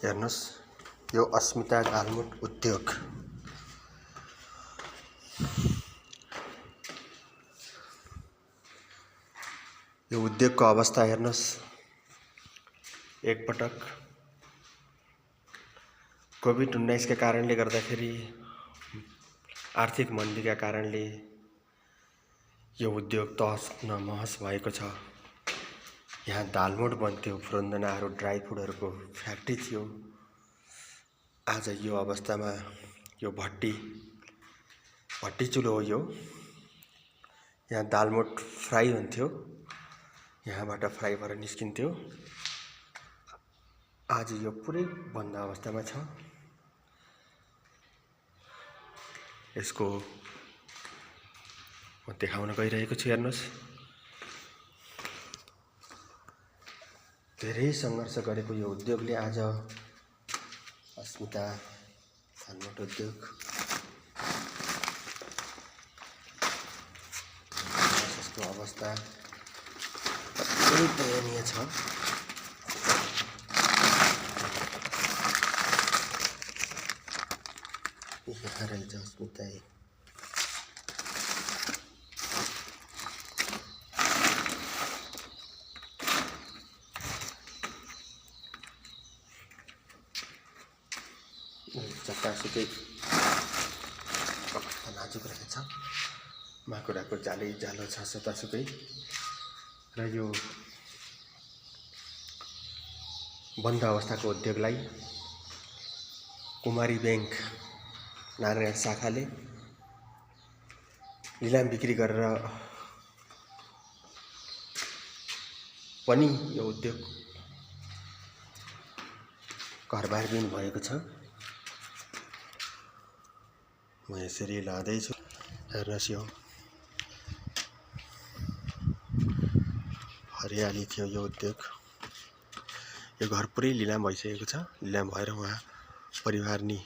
हेर्नुस् यो अस्मिता दालमोट उद्योग यो उद्योगको अवस्था हेर्नुस्। एकपटक कोभिड-19 का कारणले गर्दाखेरि आर्थिक मन्दीका कारणले यो उद्योग तहस नमहस भएको छ। यहाँ दालमोट बन्थ्यो, फुरन्दनाहरू ड्राई फुडहरूको फ्याक्ट्री थियो। आज यो अवस्थामा यो भट्टी चुलो हो। यो यहाँ दालमोट फ्राई हुन्थ्यो, यहाँबाट फ्राई भएर निस्किन्थ्यो। आज यो पुरै बन्द अवस्थामा छ। यसको म देखाउन गइरहेको छु। हेर्नुस्, धेरै सङ्घर्ष गरेको यो उद्योगले आज अस्मिता दालमोट उद्योग यसको अवस्था अत्यन्तै दयनीय छ। यहाँ रहेछ अस्मिता। जतासुकै अवस्था नाजुक रहेछ। माकुराको जालो छ जतासुकै। र यो बन्द अवस्थाको उद्योगलाई कुमारी बैंक नारायण शाखाले लिलाम बिक्री गरेर पनि यो उद्योग घरबार दिनु भएको छ। म यसरी लाँदैछु। हेर्नुहोस्, यो हरियाली थियो यो उद्योग। यो घर पुरै लिलाम भइसकेको छ। लिलाम भएर उहाँ परिवार नि